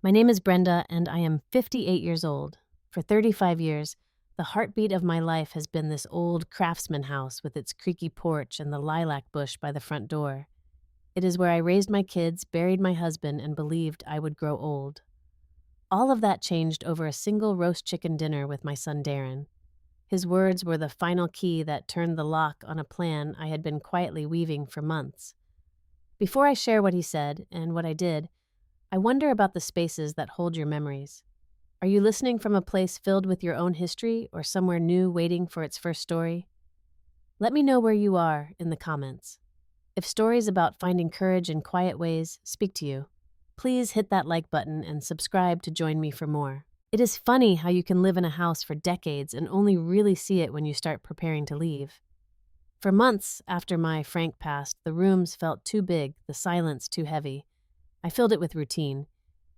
My name is Brenda, and I am 58 years old. For 35 years, the heartbeat of my life has been this old craftsman house with its creaky porch and the lilac bush by the front door. It is where I raised my kids, buried my husband, and believed I would grow old. All of that changed over a single roast chicken dinner with my son Darren. His words were the final key that turned the lock on a plan I had been quietly weaving for months. Before I share what he said and what I did, I wonder about the spaces that hold your memories. Are you listening from a place filled with your own history or somewhere new waiting for its first story? Let me know where you are in the comments. If stories about finding courage in quiet ways speak to you, please hit that like button and subscribe to join me for more. It is funny how you can live in a house for decades and only really see it when you start preparing to leave. For months after my Frank passed, the rooms felt too big, the silence too heavy. I filled it with routine.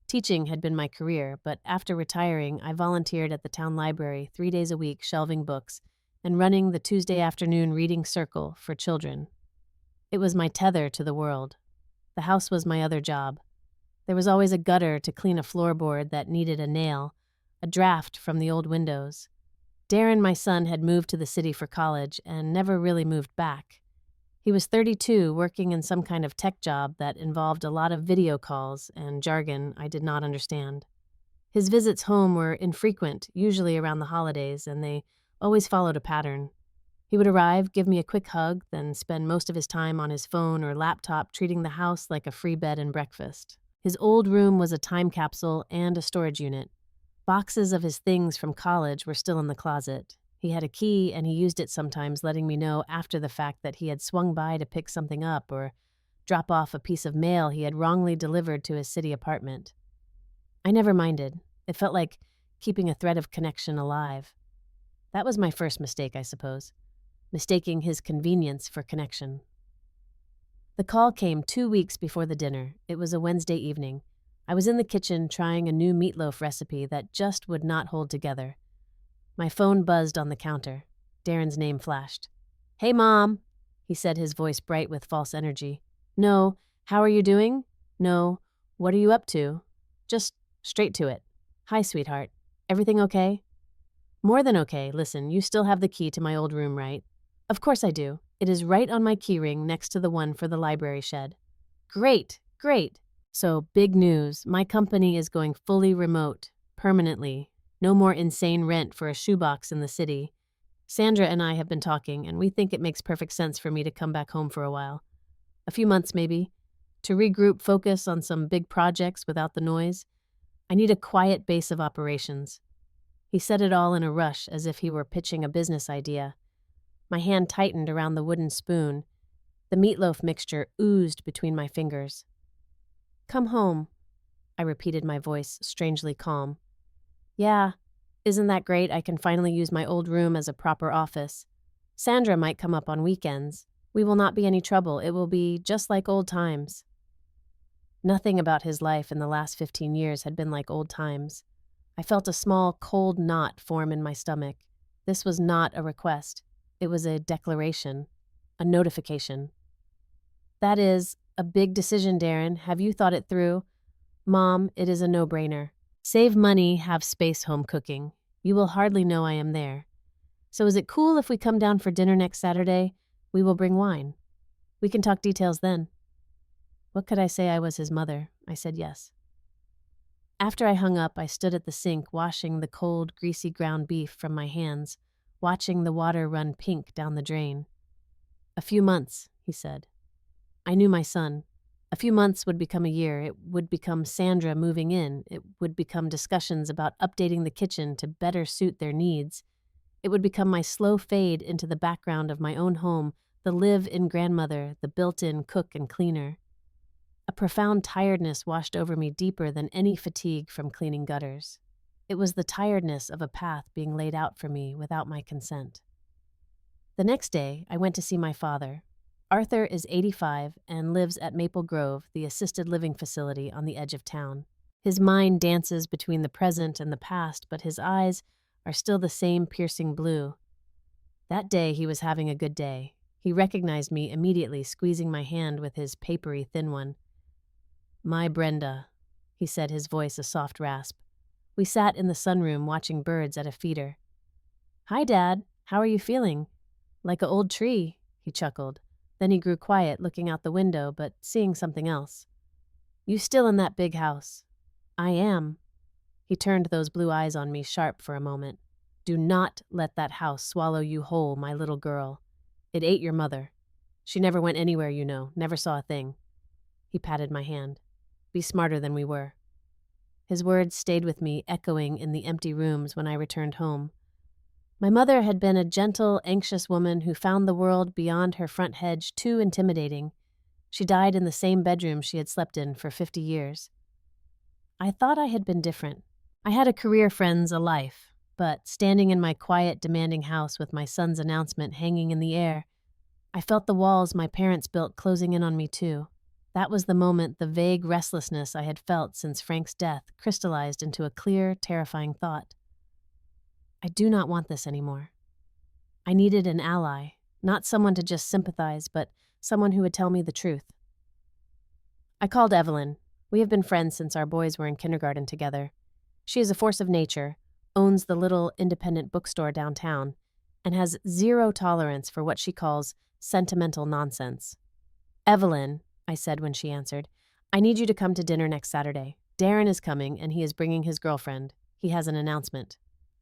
Teaching had been my career, but after retiring, I volunteered at the town library 3 days a week, shelving books and running the Tuesday afternoon reading circle for children. It was my tether to the world. The house was my other job. There was always a gutter to clean a floorboard that needed a nail, a draft from the old windows. Darren, my son, had moved to the city for college and never really moved back. He was 32, working in some kind of tech job that involved a lot of video calls and jargon I did not understand. His visits home were infrequent, usually around the holidays, and they always followed a pattern. He would arrive, give me a quick hug, then spend most of his time on his phone or laptop treating the house like a free bed and breakfast. His old room was a time capsule and a storage unit. Boxes of his things from college were still in the closet. He had a key, and he used it sometimes, letting me know after the fact that he had swung by to pick something up or drop off a piece of mail he had wrongly delivered to his city apartment. I never minded. It felt like keeping a thread of connection alive. That was my first mistake, I suppose, mistaking his convenience for connection. The call came 2 weeks before the dinner. It was a Wednesday evening. I was in the kitchen trying a new meatloaf recipe that just would not hold together. My phone buzzed on the counter. Darren's name flashed. "Hey, Mom," he said, his voice bright with false energy. "No, how are you doing? No, what are you up to? Just straight to it. Hi, sweetheart. Everything okay?" "More than okay. Listen, you still have the key to my old room, right?" "Of course I do. It is right on my keyring next to the one for the library shed." "Great, great. So, big news. My company is going fully remote, permanently. No more insane rent for a shoebox in the city. Sandra and I have been talking, and we think it makes perfect sense for me to come back home for a while. A few months, maybe. To regroup, focus on some big projects without the noise. I need a quiet base of operations." He said it all in a rush, as if he were pitching a business idea. My hand tightened around the wooden spoon. The meatloaf mixture oozed between my fingers. "Come home," I repeated, my voice strangely calm. "Yeah, isn't that great? I can finally use my old room as a proper office. Sandra might come up on weekends. We will not be any trouble. It will be just like old times." Nothing about his life in the last 15 years had been like old times. I felt a small, cold knot form in my stomach. This was not a request. It was a declaration, a notification. "That is a big decision, Darren. Have you thought it through?" "Mom, it is a no-brainer. Save money, have space home cooking. You will hardly know I am there. So is it cool if we come down for dinner next Saturday? We will bring wine. We can talk details then." What could I say? I was his mother. I said yes. After I hung up, I stood at the sink washing the cold, greasy ground beef from my hands, watching the water run pink down the drain. "A few months," he said. I knew my son. A few months would become a year. It would become Sandra moving in. It would become discussions about updating the kitchen to better suit their needs. It would become my slow fade into the background of my own home, the live-in grandmother, the built-in cook and cleaner. A profound tiredness washed over me, deeper than any fatigue from cleaning gutters. It was the tiredness of a path being laid out for me without my consent. The next day, I went to see my father. Arthur is 85 and lives at Maple Grove, the assisted living facility on the edge of town. His mind dances between the present and the past, but his eyes are still the same piercing blue. That day he was having a good day. He recognized me immediately, squeezing my hand with his papery thin one. "My Brenda," he said, his voice a soft rasp. We sat in the sunroom watching birds at a feeder. Hi, Dad. How are you feeling? Like a old tree, he chuckled. Then he grew quiet, looking out the window, but seeing something else. You still in that big house? I am. He turned those blue eyes on me sharp for a moment. Do not let that house swallow you whole, my little girl. It ate your mother. She never went anywhere, you know, never saw a thing. He patted my hand. Be smarter than we were. His words stayed with me, echoing in the empty rooms when I returned home. My mother had been a gentle, anxious woman who found the world beyond her front hedge too intimidating. She died in the same bedroom she had slept in for 50 years. I thought I had been different. I had a career, friends, a life, but standing in my quiet, demanding house with my son's announcement hanging in the air, I felt the walls my parents built closing in on me too. That was the moment the vague restlessness I had felt since Frank's death crystallized into a clear, terrifying thought. I do not want this anymore. I needed an ally, not someone to just sympathize, but someone who would tell me the truth. I called Evelyn. We have been friends since our boys were in kindergarten together. She is a force of nature, owns the little independent bookstore downtown, and has zero tolerance for what she calls sentimental nonsense. Evelyn, I said when she answered, I need you to come to dinner next Saturday. Darren is coming, and he is bringing his girlfriend. He has an announcement.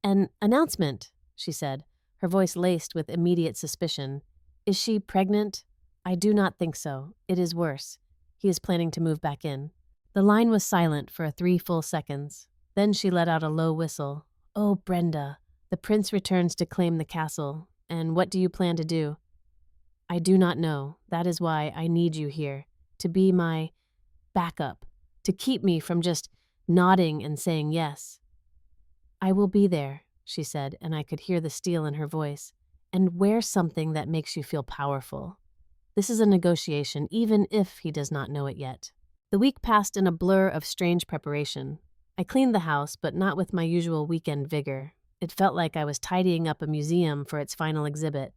An announcement, she said, her voice laced with immediate suspicion. Is she pregnant? I do not think so. It is worse. He is planning to move back in. The line was silent for 3 full seconds. Then she let out a low whistle. Oh, Brenda, the prince returns to claim the castle. And what do you plan to do? I do not know. That is why I need you here, to be my backup, to keep me from just nodding and saying yes. I will be there, she said, and I could hear the steel in her voice. And wear something that makes you feel powerful. This is a negotiation, even if he does not know it yet. The week passed in a blur of strange preparation. I cleaned the house, but not with my usual weekend vigor. It felt like I was tidying up a museum for its final exhibit.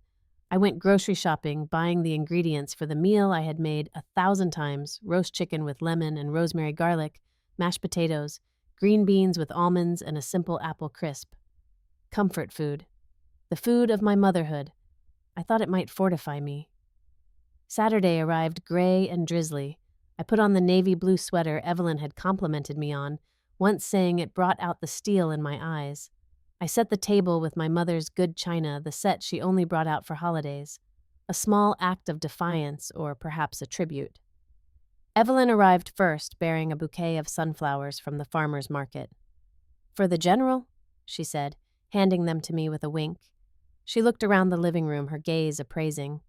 I went grocery shopping, buying the ingredients for the meal I had made 1,000 times: roast chicken with lemon and rosemary garlic, mashed potatoes, green beans with almonds, and a simple apple crisp. Comfort food. The food of my motherhood. I thought it might fortify me. Saturday arrived gray and drizzly. I put on the navy blue sweater Evelyn had complimented me on, once saying it brought out the steel in my eyes. I set the table with my mother's good china, the set she only brought out for holidays. A small act of defiance, or perhaps a tribute. Evelyn arrived first, bearing a bouquet of sunflowers from the farmer's market. For the general, she said, handing them to me with a wink. She looked around the living room, her gaze appraising.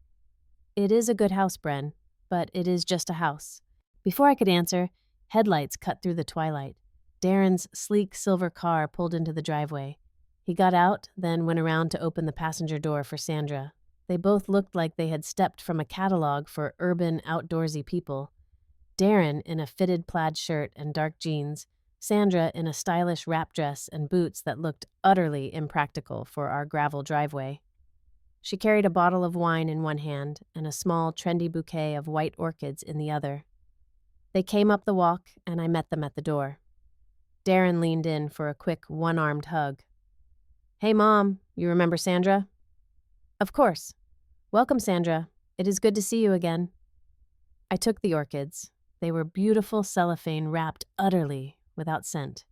It is a good house, Bren, but it is just a house. Before I could answer, headlights cut through the twilight. Darren's sleek silver car pulled into the driveway. He got out, then went around to open the passenger door for Sandra. They both looked like they had stepped from a catalog for urban, outdoorsy people. Darren in a fitted plaid shirt and dark jeans, Sandra in a stylish wrap dress and boots that looked utterly impractical for our gravel driveway. She carried a bottle of wine in one hand and a small, trendy bouquet of white orchids in the other. They came up the walk, and I met them at the door. Darren leaned in for a quick, one-armed hug. Hey, Mom, you remember Sandra? Of course. Welcome, Sandra. It is good to see you again. I took the orchids. They were beautiful cellophane wrapped utterly without scent.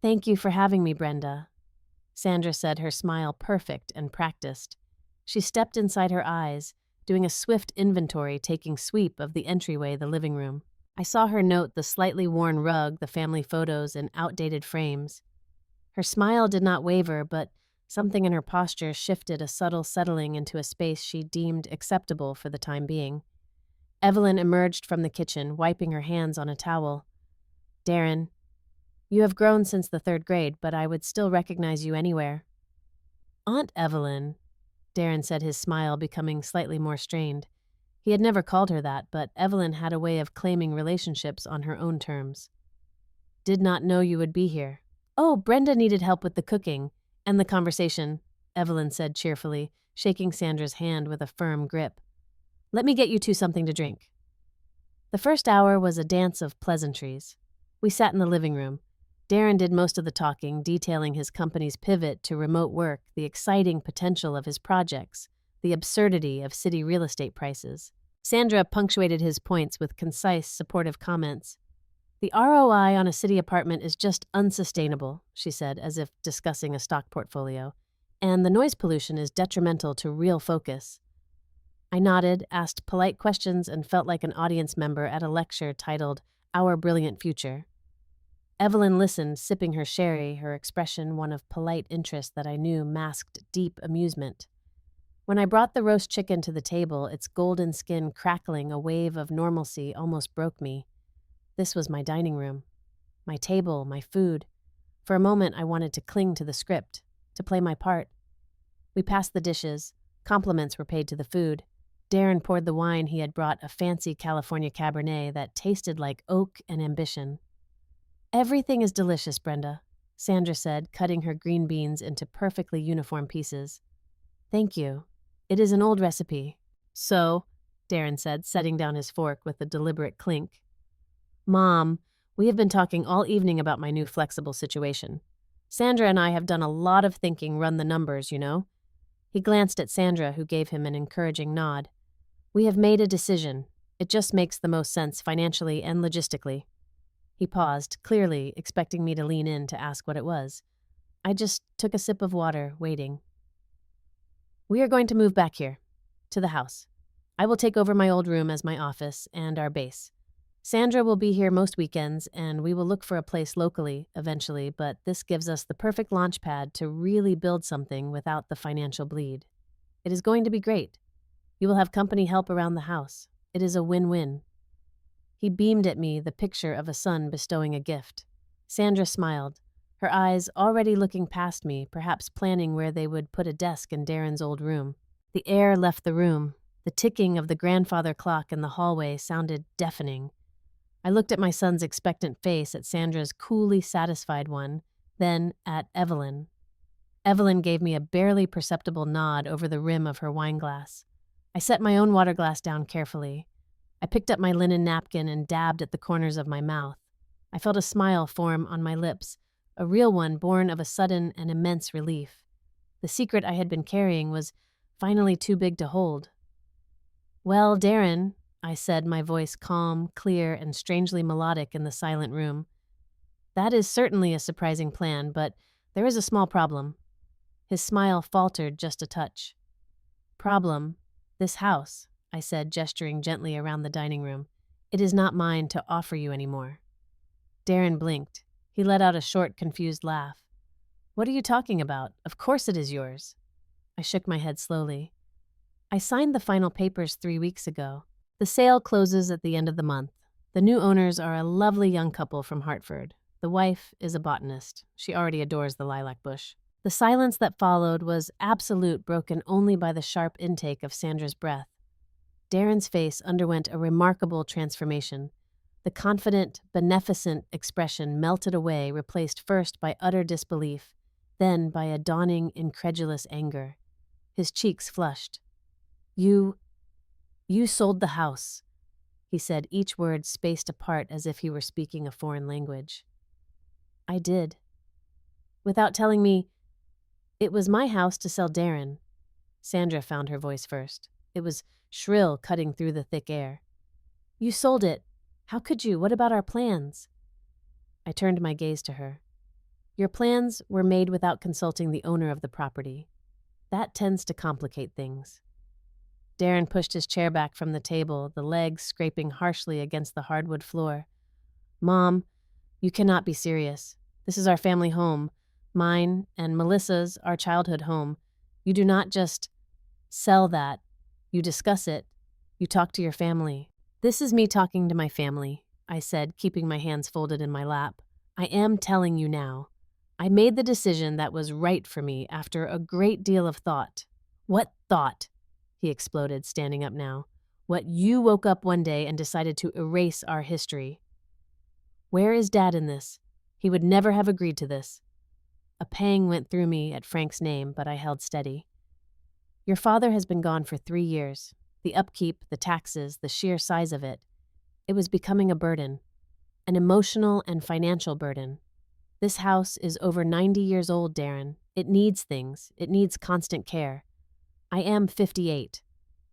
Thank you for having me, Brenda. Sandra said, her smile perfect and practiced. She stepped inside her eyes, doing a swift inventory, taking sweep of the entryway, the living room. I saw her note the slightly worn rug, the family photos, and outdated frames. Her smile did not waver, but something in her posture shifted, a subtle settling into a space she deemed acceptable for the time being. Evelyn emerged from the kitchen, wiping her hands on a towel. Darren, you have grown since the 3rd grade, but I would still recognize you anywhere. Aunt Evelyn, Darren said, his smile becoming slightly more strained. He had never called her that, but Evelyn had a way of claiming relationships on her own terms. Did not know you would be here. Oh, Brenda needed help with the cooking and the conversation, Evelyn said cheerfully, shaking Sandra's hand with a firm grip. Let me get you two something to drink. The first hour was a dance of pleasantries. We sat in the living room. Darren did most of the talking, detailing his company's pivot to remote work, the exciting potential of his projects, the absurdity of city real estate prices. Sandra punctuated his points with concise, supportive comments. The ROI on a city apartment is just unsustainable, she said, as if discussing a stock portfolio, and the noise pollution is detrimental to real focus. I nodded, asked polite questions, and felt like an audience member at a lecture titled Our Brilliant Future. Evelyn listened, sipping her sherry, her expression one of polite interest that I knew masked deep amusement. When I brought the roast chicken to the table, its golden skin crackling, a wave of normalcy almost broke me. This was my dining room, my table, my food. For a moment, I wanted to cling to the script, to play my part. We passed the dishes. Compliments were paid to the food. Darren poured the wine he had brought, a fancy California Cabernet that tasted like oak and ambition. Everything is delicious, Brenda, Sandra said, cutting her green beans into perfectly uniform pieces. Thank you. It is an old recipe. So, Darren said, setting down his fork with a deliberate clink. Mom, we have been talking all evening about my new flexible situation. Sandra and I have done a lot of thinking, run the numbers, you know. He glanced at Sandra, who gave him an encouraging nod. We have made a decision. It just makes the most sense financially and logistically. He paused, clearly expecting me to lean in to ask what it was. I just took a sip of water, waiting. We are going to move back here, to the house. I will take over my old room as my office and our base. Sandra will be here most weekends, and we will look for a place locally eventually, but this gives us the perfect launch pad to really build something without the financial bleed. It is going to be great. You will have company help around the house. It is a win-win. He beamed at me, the picture of a son bestowing a gift. Sandra smiled, her eyes already looking past me, perhaps planning where they would put a desk in Darren's old room. The air left the room. The ticking of the grandfather clock in the hallway sounded deafening. I looked at my son's expectant face, at Sandra's coolly satisfied one, then at Evelyn. Evelyn gave me a barely perceptible nod over the rim of her wineglass. I set my own water glass down carefully. I picked up my linen napkin and dabbed at the corners of my mouth. I felt a smile form on my lips, a real one born of a sudden and immense relief. The secret I had been carrying was finally too big to hold. Well, Darren, I said, my voice calm, clear, and strangely melodic in the silent room. That is certainly a surprising plan, but there is a small problem. His smile faltered just a touch. Problem? This house, I said, gesturing gently around the dining room. It is not mine to offer you anymore. Darren blinked. He let out a short, confused laugh. What are you talking about? Of course it is yours. I shook my head slowly. I signed the final papers 3 weeks ago. The sale closes at the end of the month. The new owners are a lovely young couple from Hartford. The wife is a botanist. She already adores the lilac bush. The silence that followed was absolute, broken only by the sharp intake of Sandra's breath. Darren's face underwent a remarkable transformation. The confident, beneficent expression melted away, replaced first by utter disbelief, then by a dawning, incredulous anger. His cheeks flushed. You sold the house, he said, each word spaced apart as if he were speaking a foreign language. I did. Without telling me, it was my house to sell Darren. Sandra found her voice first. It was shrill, cutting through the thick air. You sold it. How could you? What about our plans? I turned my gaze to her. Your plans were made without consulting the owner of the property. That tends to complicate things. Darren pushed his chair back from the table, the legs scraping harshly against the hardwood floor. Mom, you cannot be serious. This is our family home. Mine and Melissa's, our childhood home. You do not just sell that. You discuss it. You talk to your family. This is me talking to my family, I said, keeping my hands folded in my lap. I am telling you now. I made the decision that was right for me after a great deal of thought. What thought? He exploded, standing up now. What you woke up one day and decided to erase our history. Where is Dad in this? He would never have agreed to this. A pang went through me at Frank's name, but I held steady. Your father has been gone for 3 years. The upkeep, the taxes, the sheer size of it. It was becoming a burden. an emotional and financial burden. This house is over 90 years old, Darren. It needs things. It needs constant care. I am 58.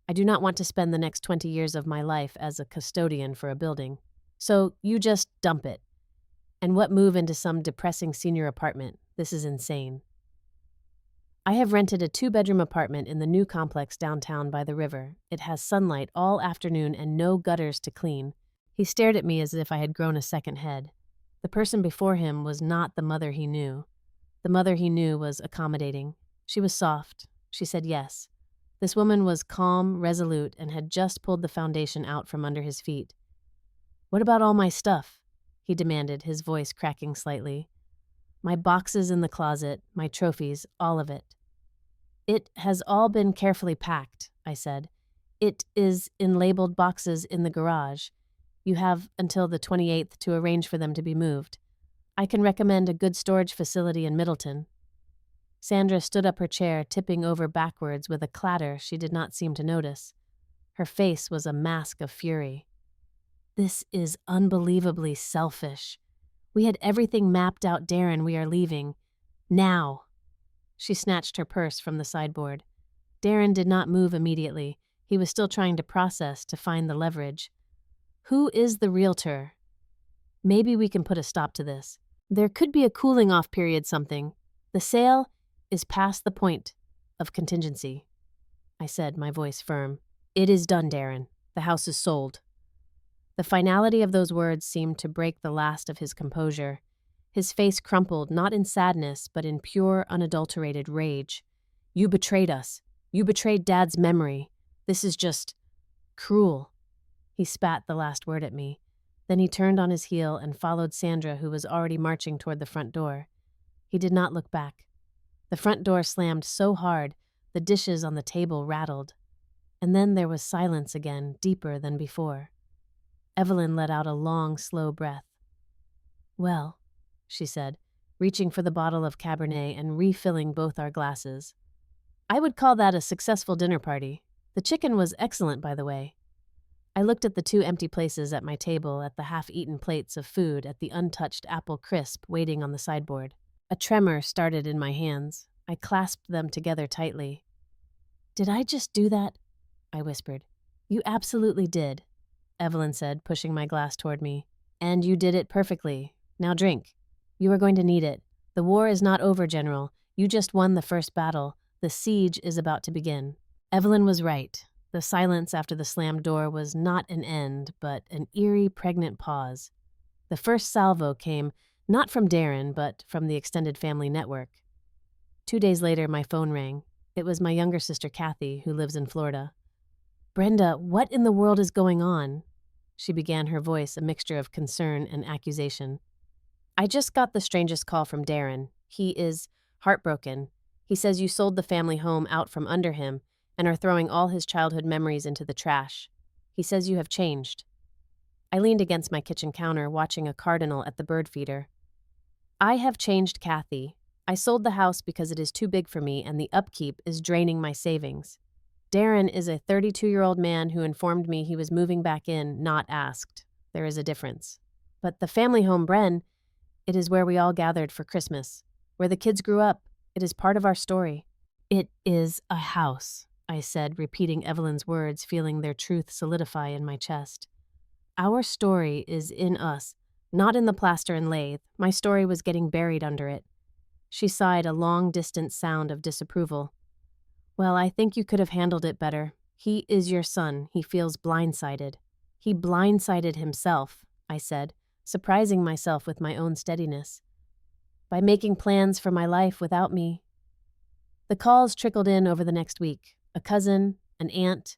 I do not want to spend the next 20 years of my life as a custodian for a building. So you just dump it. And what move into some depressing senior apartment? This is insane. I have rented a 2-bedroom apartment in the new complex downtown by the river. It has sunlight all afternoon and no gutters to clean. He stared at me as if I had grown a second head. The person before him was not the mother he knew. The mother he knew was accommodating. She was soft. She said yes. This woman was calm, resolute, and had just pulled the foundation out from under his feet. "What about all my stuff?" he demanded, his voice cracking slightly. "My boxes in the closet, my trophies, all of it." "It has all been carefully packed," I said. "It is in labeled boxes in the garage. You have until the 28th to arrange for them to be moved. I can recommend a good storage facility in Middleton." Sandra stood up her chair, tipping over backwards with a clatter she did not seem to notice. Her face was a mask of fury. "This is unbelievably selfish. We had everything mapped out, Darren. We are leaving. Now." She snatched her purse from the sideboard. Darren did not move immediately. He was still trying to process, to find the leverage. "Who is the realtor? Maybe we can put a stop to this. There could be a cooling-off period, something. The sale is past the point of contingency," I said, my voice firm. "It is done, Darren. The house is sold." The finality of those words seemed to break the last of his composure. His face crumpled, not in sadness, but in pure, unadulterated rage. "You betrayed us. You betrayed Dad's memory. This is just cruel." He spat the last word at me. Then he turned on his heel and followed Sandra, who was already marching toward the front door. He did not look back. The front door slammed so hard, the dishes on the table rattled. And then there was silence again, deeper than before. Evelyn let out a long, slow breath. "Well," she said, reaching for the bottle of Cabernet and refilling both our glasses. "I would call that a successful dinner party. The chicken was excellent, by the way." I looked at the 2 empty places at my table, at the half-eaten plates of food, at the untouched apple crisp waiting on the sideboard. A tremor started in my hands. I clasped them together tightly. "Did I just do that?" I whispered. "You absolutely did," Evelyn said, pushing my glass toward me. "And you did it perfectly. Now drink. You are going to need it. The war is not over, General. You just won the first battle. The siege is about to begin." Evelyn was right. The silence after the slammed door was not an end, but an eerie, pregnant pause. The first salvo came not from Darren, but from the extended family network. 2 days later, my phone rang. It was my younger sister, Kathy, who lives in Florida. "Brenda, what in the world is going on?" She began, her voice a mixture of concern and accusation. "I just got the strangest call from Darren. He is heartbroken. He says you sold the family home out from under him and are throwing all his childhood memories into the trash. He says you have changed." I leaned against my kitchen counter, watching a cardinal at the bird feeder. "I have changed, Kathy. I sold the house because it is too big for me and the upkeep is draining my savings. Darren is a 32-year-old man who informed me he was moving back in, not asked. There is a difference. But the family home, Bren, it is where we all gathered for Christmas, where the kids grew up. It is part of our story." "It is a house," I said, repeating Evelyn's words, feeling their truth solidify in my chest. "Our story is in us, not in the plaster and lathe. My story was getting buried under it." She sighed, a long-distance sound of disapproval. "Well, I think you could have handled it better. He is your son. He feels blindsided." "He blindsided himself," I said, surprising myself with my own steadiness. "By making plans for my life without me." The calls trickled in over the next week. A cousin, an aunt.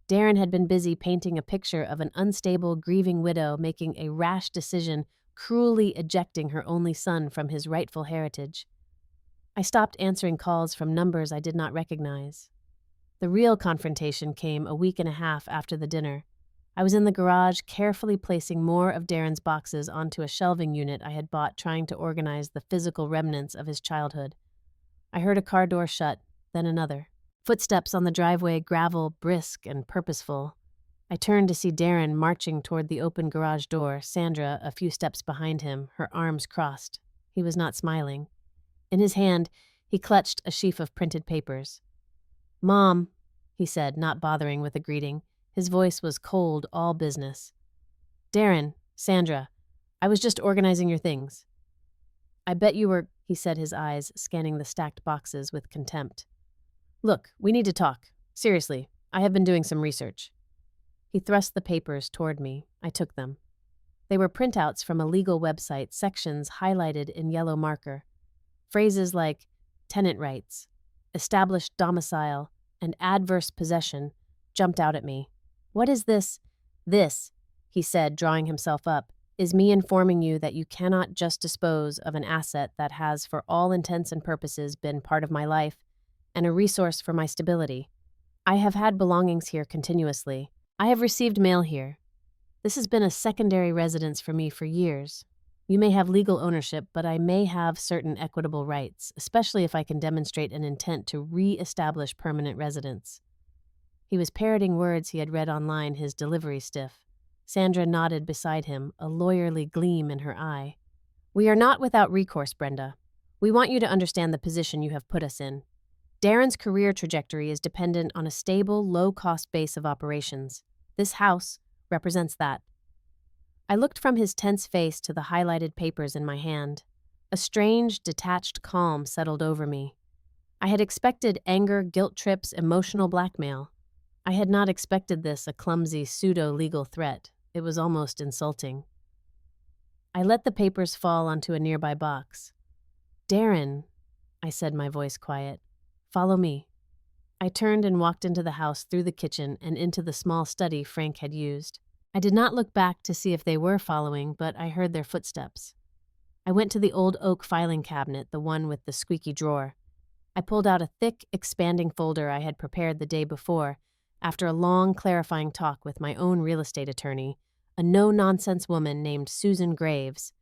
Darren had been busy painting a picture of an unstable, grieving widow making a rash decision, cruelly ejecting her only son from his rightful heritage. I stopped answering calls from numbers I did not recognize. The real confrontation came a week and a half after the dinner. I was in the garage, carefully placing more of Darren's boxes onto a shelving unit I had bought, trying to organize the physical remnants of his childhood. I heard a car door shut, then another. Footsteps on the driveway, gravel, brisk and purposeful. I turned to see Darren marching toward the open garage door, Sandra a few steps behind him, her arms crossed. He was not smiling. In his hand, he clutched a sheaf of printed papers. "Mom," he said, not bothering with a greeting. His voice was cold, all business. "Darren, Sandra, I was just organizing your things." "I bet you were," he said, his eyes scanning the stacked boxes with contempt. "Look, we need to talk. Seriously, I have been doing some research." He thrust the papers toward me. I took them. They were printouts from a legal website, sections highlighted in yellow marker. Phrases like tenant rights, established domicile, and adverse possession jumped out at me. "What is this?" "This," he said, drawing himself up, "is me informing you that you cannot just dispose of an asset that has, for all intents and purposes, been part of my life and a resource for my stability. I have had belongings here continuously. I have received mail here. This has been a secondary residence for me for years. You may have legal ownership, but I may have certain equitable rights, especially if I can demonstrate an intent to re-establish permanent residence." He was parroting words he had read online, his delivery stiff. Sandra nodded beside him, a lawyerly gleam in her eye. "We are not without recourse, Brenda. We want you to understand the position you have put us in. Darren's career trajectory is dependent on a stable, low-cost base of operations. This house represents that." I looked from his tense face to the highlighted papers in my hand. A strange, detached calm settled over me. I had expected anger, guilt trips, emotional blackmail. I had not expected this, a clumsy, pseudo-legal threat. It was almost insulting. I let the papers fall onto a nearby box. "Darren," I said, my voice quiet, "follow me." I turned and walked into the house, through the kitchen, and into the small study Frank had used. I did not look back to see if they were following, but I heard their footsteps. I went to the old oak filing cabinet, the one with the squeaky drawer. I pulled out a thick, expanding folder I had prepared the day before, after a long, clarifying talk with my own real estate attorney, a no-nonsense woman named Susan Graves.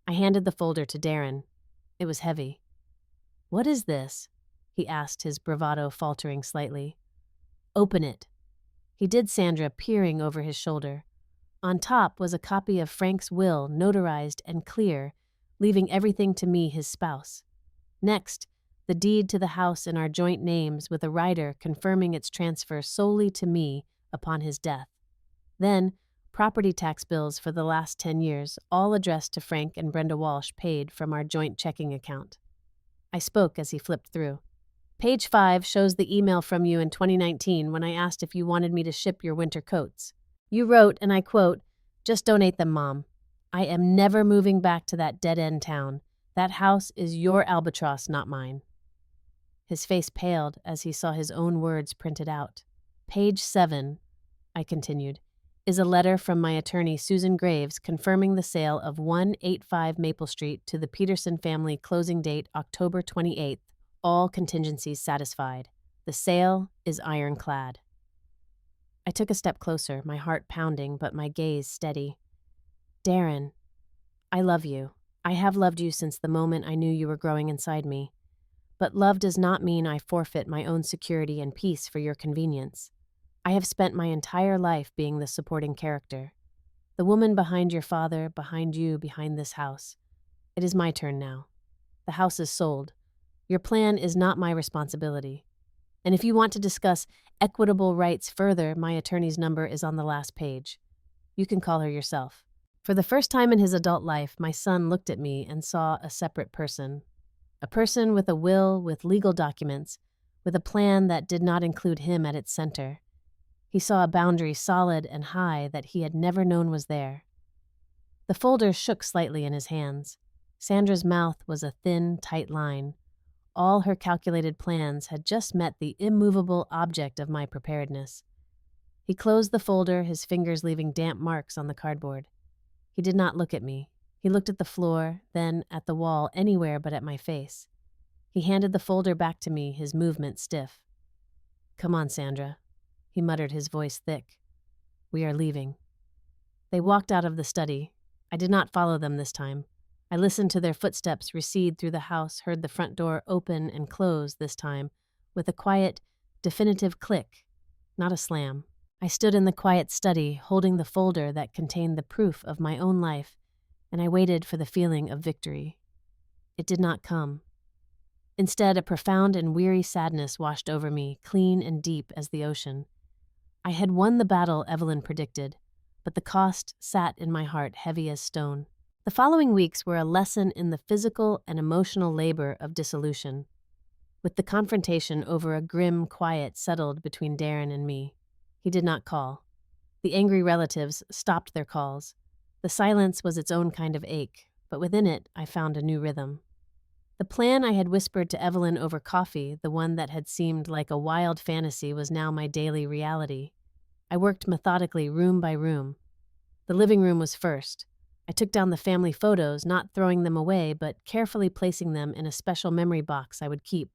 I handed the folder to Darren. It was heavy. "What is this?" he asked, his bravado faltering slightly. "Open it." He did, Sandra peering over his shoulder. On top was a copy of Frank's will, notarized and clear, leaving everything to me, his spouse. Next, the deed to the house in our joint names, with a rider confirming its transfer solely to me upon his death. Then, property tax bills for the last 10 years, all addressed to Frank and Brenda Walsh, paid from our joint checking account. I spoke as he flipped through. "Page 5 shows the email from you in 2019 when I asked if you wanted me to ship your winter coats. You wrote, and I quote, 'Just donate them, Mom. I am never moving back to that dead-end town. That house is your albatross, not mine.'" His face paled as he saw his own words printed out. "Page 7, I continued, "is a letter from my attorney Susan Graves confirming the sale of 185 Maple Street to the Peterson family, closing date October 28th. All contingencies satisfied. The sale is ironclad." I took a step closer, my heart pounding, but my gaze steady. "Darren, I love you. I have loved you since the moment I knew you were growing inside me. But love does not mean I forfeit my own security and peace for your convenience. I have spent my entire life being the supporting character. The woman behind your father, behind you, behind this house. It is my turn now. The house is sold. Your plan is not my responsibility. And if you want to discuss equitable rights further, my attorney's number is on the last page. You can call her yourself." For the first time in his adult life, my son looked at me and saw a separate person. A person with a will, with legal documents, with a plan that did not include him at its center. He saw a boundary solid and high that he had never known was there. The folder shook slightly in his hands. Sandra's mouth was a thin, tight line. All her calculated plans had just met the immovable object of my preparedness. He closed the folder, his fingers leaving damp marks on the cardboard. He did not look at me. He looked at the floor, then at the wall, anywhere but at my face. He handed the folder back to me, his movement stiff. "Come on, Sandra," he muttered, his voice thick. "We are leaving." They walked out of the study. I did not follow them this time. I listened to their footsteps recede through the house, heard the front door open and close this time, with a quiet, definitive click, not a slam. I stood in the quiet study, holding the folder that contained the proof of my own life, and I waited for the feeling of victory. It did not come. Instead, a profound and weary sadness washed over me, clean and deep as the ocean. I had won the battle Evelyn predicted, but the cost sat in my heart heavy as stone. The following weeks were a lesson in the physical and emotional labor of dissolution, with the confrontation over a grim quiet settled between Darren and me. He did not call. The angry relatives stopped their calls. The silence was its own kind of ache, but within it I found a new rhythm. The plan I had whispered to Evelyn over coffee, the one that had seemed like a wild fantasy, was now my daily reality. I worked methodically room by room. The living room was first. I took down the family photos, not throwing them away, but carefully placing them in a special memory box I would keep.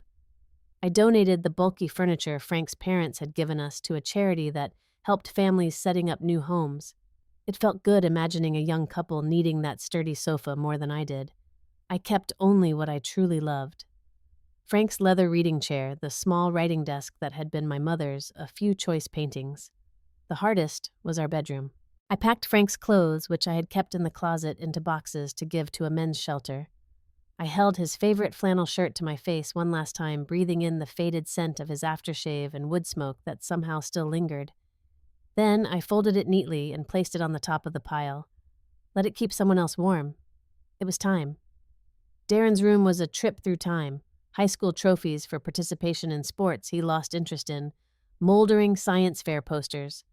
I donated the bulky furniture Frank's parents had given us to a charity that helped families setting up new homes. It felt good imagining a young couple needing that sturdy sofa more than I did. I kept only what I truly loved. Frank's leather reading chair, the small writing desk that had been my mother's, a few choice paintings. The hardest was our bedroom. I packed Frank's clothes, which I had kept in the closet, into boxes to give to a men's shelter. I held his favorite flannel shirt to my face one last time, breathing in the faded scent of his aftershave and wood smoke that somehow still lingered. Then I folded it neatly and placed it on the top of the pile. Let it keep someone else warm. It was time. Darren's room was a trip through time. High school trophies for participation in sports he lost interest in, moldering science fair posters.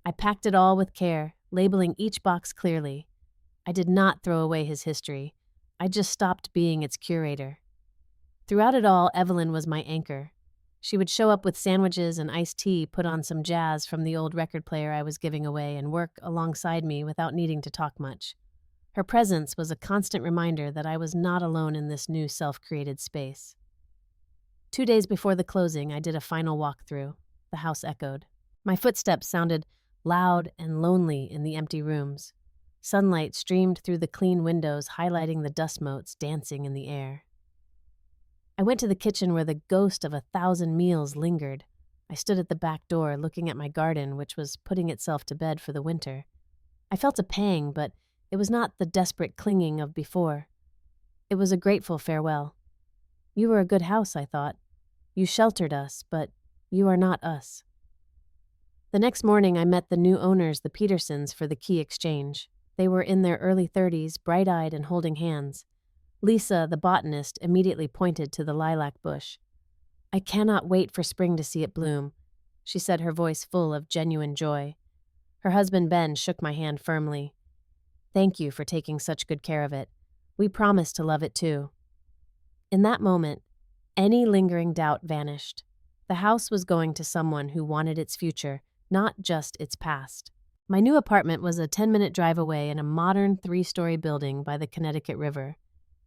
I packed it all with care, labeling each box clearly. I did not throw away his history. I just stopped being its curator. Throughout it all, Evelyn was my anchor. She would show up with sandwiches and iced tea, put on some jazz from the old record player I was giving away, and work alongside me without needing to talk much. Her presence was a constant reminder that I was not alone in this new self-created space. 2 days before the closing, I did a final walkthrough. The house echoed. My footsteps sounded loud and lonely in the empty rooms. Sunlight streamed through the clean windows, highlighting the dust motes dancing in the air. I went to the kitchen where the ghost of 1,000 meals lingered. I stood at the back door, looking at my garden, which was putting itself to bed for the winter. I felt a pang, but it was not the desperate clinging of before. It was a grateful farewell. You were a good house, I thought. You sheltered us, but you are not us. The next morning, I met the new owners, the Petersons, for the key exchange. They were in their early 30s, bright-eyed and holding hands. Lisa, the botanist, immediately pointed to the lilac bush. "I cannot wait for spring to see it bloom," she said, her voice full of genuine joy. Her husband Ben shook my hand firmly. "Thank you for taking such good care of it. We promise to love it too." In that moment, any lingering doubt vanished. The house was going to someone who wanted its future, not just its past. My new apartment was a 10-minute drive away in a modern 3-story building by the Connecticut River.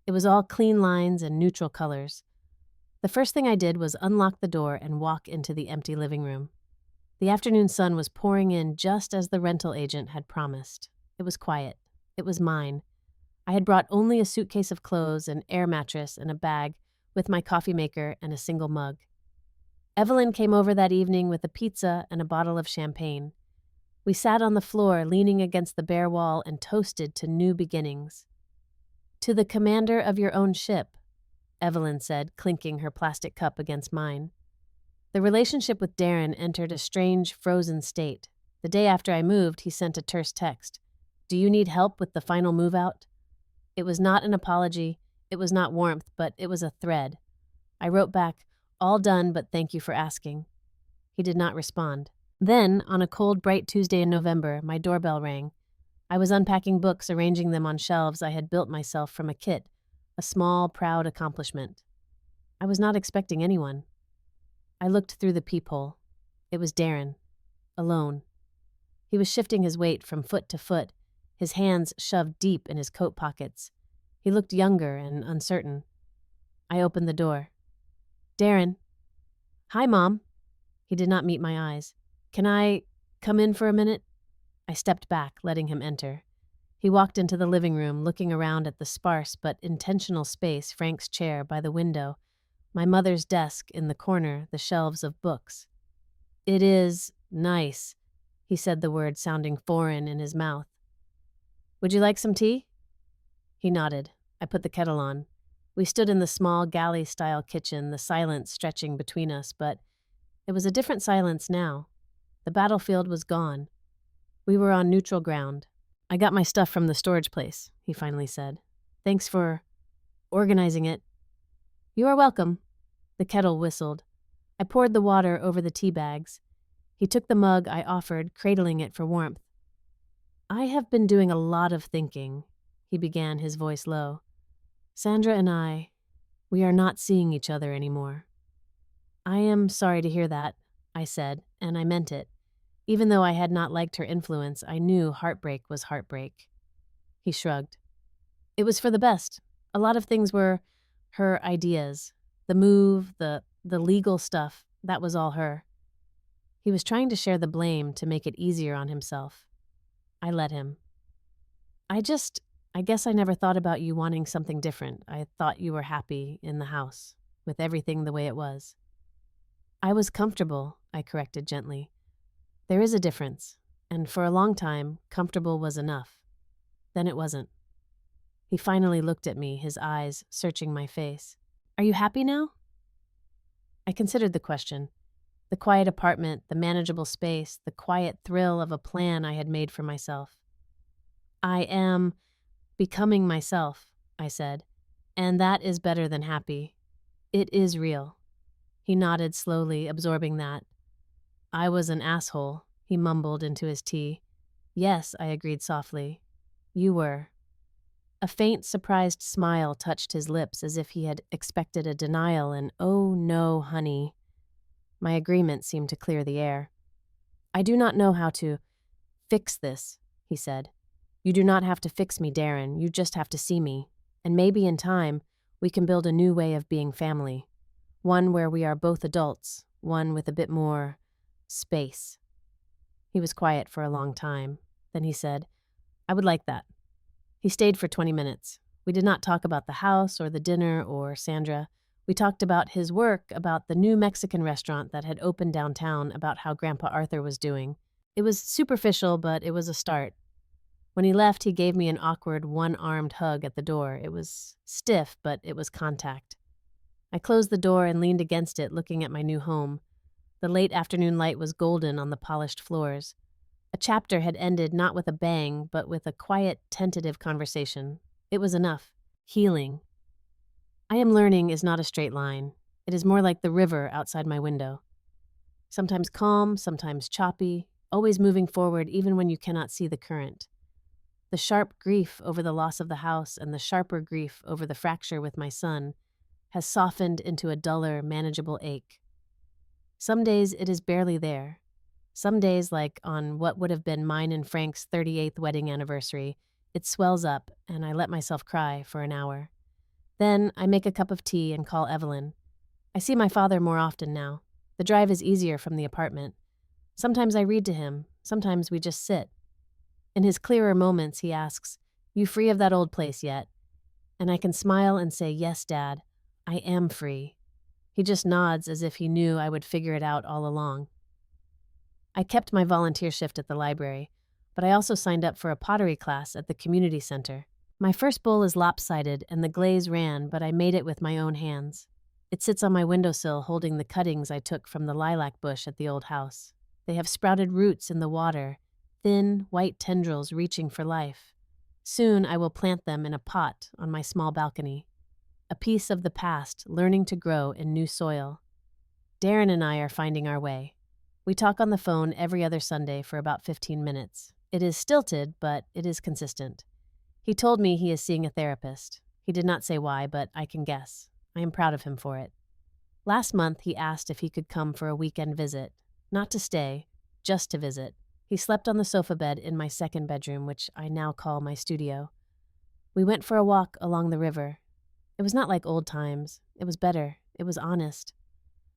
It was all clean lines and neutral colors. The first thing I did was unlock the door and walk into the empty living room. The afternoon sun was pouring in just as the rental agent had promised. It was quiet. It was mine. I had brought only a suitcase of clothes, an air mattress, and a bag, with my coffee maker and a single mug. Evelyn came over that evening with a pizza and a bottle of champagne. We sat on the floor, leaning against the bare wall, and toasted to new beginnings. "To the commander of your own ship," Evelyn said, clinking her plastic cup against mine. The relationship with Darren entered a strange, frozen state. The day after I moved, he sent a terse text. "Do you need help with the final move-out?" It was not an apology, it was not warmth, but it was a thread. I wrote back, "All done, but thank you for asking." He did not respond. Then, on a cold, bright Tuesday in November, my doorbell rang. I was unpacking books, arranging them on shelves I had built myself from a kit, a small, proud accomplishment. I was not expecting anyone. I looked through the peephole. It was Darren, alone. He was shifting his weight from foot to foot, his hands shoved deep in his coat pockets. He looked younger and uncertain. I opened the door. "Darren." "Hi, Mom." He did not meet my eyes. "Can I come in for a minute?" I stepped back, letting him enter. He walked into the living room, looking around at the sparse but intentional space, Frank's chair by the window, my mother's desk in the corner, the shelves of books. "It is nice," He said the word sounding foreign in his mouth. Would you like some tea? He nodded. I put the kettle on. We stood in the small galley-style kitchen, the silence stretching between us, but it was a different silence now. The battlefield was gone. We were on neutral ground. I got my stuff from the storage place, he finally said. Thanks for organizing it. You are welcome. The kettle whistled. I poured the water over the tea bags. He took the mug I offered, cradling it for warmth. I have been doing a lot of thinking, he began, his voice low. Sandra and we are not seeing each other anymore. I am sorry to hear that, I said, and I meant it. Even though I had not liked her influence, I knew heartbreak was heartbreak. He shrugged. It was for the best. A lot of things were her ideas. The move, the legal stuff, that was all her. He was trying to share the blame to make it easier on himself. I let him. I guess I never thought about you wanting something different. I thought you were happy in the house, with everything the way it was. I was comfortable, I corrected gently. There is a difference, and for a long time, comfortable was enough. Then it wasn't. He finally looked at me, his eyes searching my face. Are you happy now? I considered the question. The quiet apartment, the manageable space, the quiet thrill of a plan I had made for myself. I am becoming myself, I said, and that is better than happy. It is real. He nodded slowly, absorbing that. I was an asshole, he mumbled into his tea. Yes, I agreed softly. You were. A faint, surprised smile touched his lips as if he had expected a denial, and oh no, honey. My agreement seemed to clear the air. I do not know how to fix this, he said. You do not have to fix me, Darren. You just have to see me. And maybe in time, we can build a new way of being family. One where we are both adults, one with a bit more space. He was quiet for a long time. Then he said, I would like that. He stayed for 20 minutes. We did not talk about the house or the dinner or Sandra. We talked about his work, about the new Mexican restaurant that had opened downtown, about how Grandpa Arthur was doing. It was superficial, but it was a start. When he left, he gave me an awkward one-armed hug at the door. It was stiff, but it was contact. I closed the door and leaned against it, looking at my new home. The late afternoon light was golden on the polished floors. A chapter had ended not with a bang, but with a quiet, tentative conversation. It was enough. Healing. I am learning is not a straight line. It is more like the river outside my window. Sometimes calm, sometimes choppy, always moving forward even when you cannot see the current. The sharp grief over the loss of the house and the sharper grief over the fracture with my son has softened into a duller, manageable ache. Some days it is barely there. Some days, like on what would have been mine and Frank's 38th wedding anniversary, it swells up and I let myself cry for an hour. Then I make a cup of tea and call Evelyn. I see my father more often now. The drive is easier from the apartment. Sometimes I read to him. Sometimes we just sit. In his clearer moments, he asks, You free of that old place yet? And I can smile and say, Yes, Dad, I am free. He just nods as if he knew I would figure it out all along. I kept my volunteer shift at the library, but I also signed up for a pottery class at the community center. My first bowl is lopsided and the glaze ran, but I made it with my own hands. It sits on my windowsill holding the cuttings I took from the lilac bush at the old house. They have sprouted roots in the water, thin, white tendrils reaching for life. Soon I will plant them in a pot on my small balcony. A piece of the past learning to grow in new soil. Darren and I are finding our way. We talk on the phone every other Sunday for about 15 minutes. It is stilted, but it is consistent. He told me he is seeing a therapist. He did not say why, but I can guess. I am proud of him for it. Last month, he asked if he could come for a weekend visit. Not to stay, just to visit. He slept on the sofa bed in my second bedroom, which I now call my studio. We went for a walk along the river. It was not like old times. It was better. It was honest.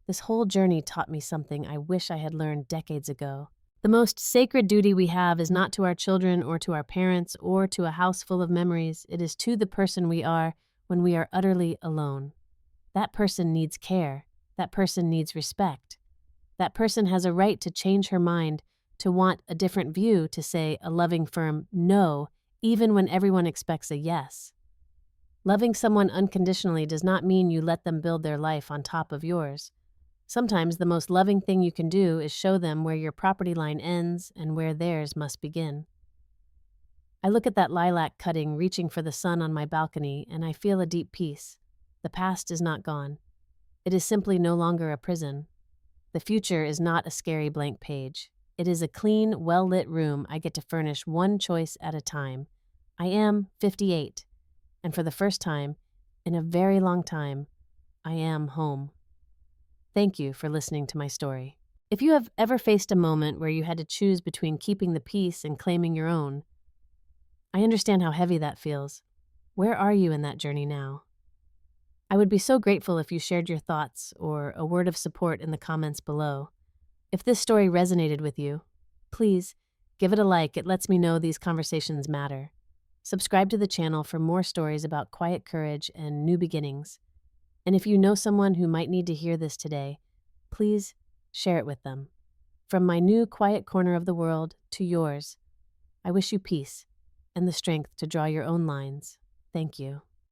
This whole journey taught me something I wish I had learned decades ago. The most sacred duty we have is not to our children or to our parents or to a house full of memories. It is to the person we are when we are utterly alone. That person needs care. That person needs respect. That person has a right to change her mind, to want a different view, to say a loving, firm no, even when everyone expects a yes. Loving someone unconditionally does not mean you let them build their life on top of yours. Sometimes the most loving thing you can do is show them where your property line ends and where theirs must begin. I look at that lilac cutting reaching for the sun on my balcony, and I feel a deep peace. The past is not gone. It is simply no longer a prison. The future is not a scary blank page. It is a clean, well-lit room I get to furnish one choice at a time. I am 58, and for the first time, in a very long time, I am home. Thank you for listening to my story. If you have ever faced a moment where you had to choose between keeping the peace and claiming your own, I understand how heavy that feels. Where are you in that journey now? I would be so grateful if you shared your thoughts or a word of support in the comments below. If this story resonated with you, please give it a like. It lets me know these conversations matter. Subscribe to the channel for more stories about quiet courage and new beginnings. And if you know someone who might need to hear this today, please share it with them. From my new quiet corner of the world to yours, I wish you peace and the strength to draw your own lines. Thank you.